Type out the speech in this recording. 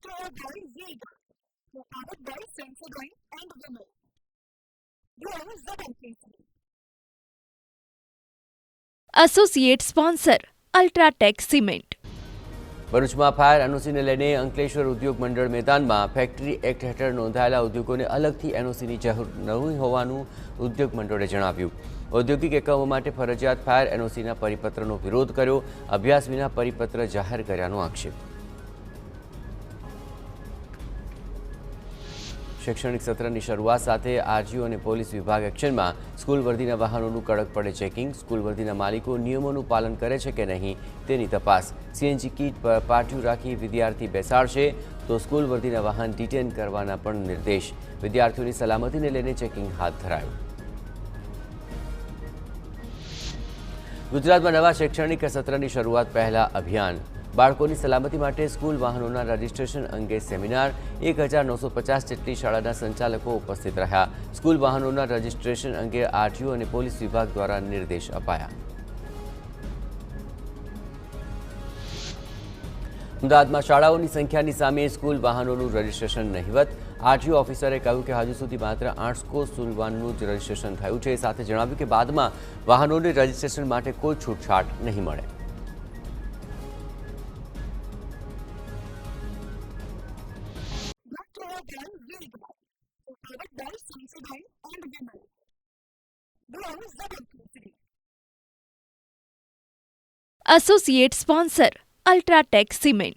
Dr. Barry Vega, powered by Sensodyne and Vinyl. Grow ZMKC. Associate sponsor UltraTech cement. ભરૂચમાં fire એનઓસીને લઈને અંકલેશ્વર ઉદ્યોગ મંડળ મેદાનમાં ફેક્ટરી એક્ટ હેઠળ નોંધાયેલા ઉદ્યોગોને અલગથી એનઓસીની જરૂર નહીં હોવાનું ઉદ્યોગ મંડળે જણાવ્યું. ઔદ્યોગિક એકમો માટે ફરજિયાત ફાયર એનઓસીના પરિપત્રનો વિરોધ કર્યો. અભ્યાસ વિના પરિપત્ર જાહેર કર્યાનો આક્ષેપ. શૈક્ષણિક સત્રની શરૂઆત સાથે આરટીઓ અને પોલીસ વિભાગ એક્શનમાં. સ્કૂલ વર્દીના વાહનોનું કડકપણે ચેકિંગ. સ્કૂલ વર્દીના માલિકો નિયમોનું પાલન કરે છે કે નહીં તેની તપાસ. સીએનજી કીટ પર પાટિયું રાખી વિદ્યાર્થી બેસાડશે તો સ્કૂલ વર્દીના વાહન ડિટેન કરવાના પણ નિર્દેશ. વિદ્યાર્થીઓની સલામતીને લઈને ચેકિંગ હાથ ધરાયું. ગુજરાતમાં નવા શૈક્ષણિક સત્રની શરૂઆત પહેલા અભિયાન. બાળકોની સલામતી માટે સ્કૂલ વાહનોના રજીસ્ટ્રેશન અંગે સેમિનાર. 1950 જેટલી શાળાના સંચાલકો ઉપસ્થિત રહ્યા. સ્કૂલ વાહનોના રજીસ્ટ્રેશન અંગે આરટીઓ અને પોલીસ વિભાગ દ્વારા નિર્દેશ અપાયા. અમદાવાદમાં શાળાઓની સંખ્યાની સામે સ્કૂલ વાહનોનું રજીસ્ટ્રેશન નહિવત. આરટીઓ ઓફિસરે કહ્યું કે હજુ સુધી માત્ર 800 સ્કૂલ વાહનનું જ રજીસ્ટ્રેશન થયું છે. સાથે જણાવ્યું કે બાદમાં વાહનોને રજીસ્ટ્રેશન માટે કોઈ છૂટછાટ નહીં મળે. Powered by Sensodyne and Vinyl. Grow ZMKC. Associate sponsor UltraTech cement.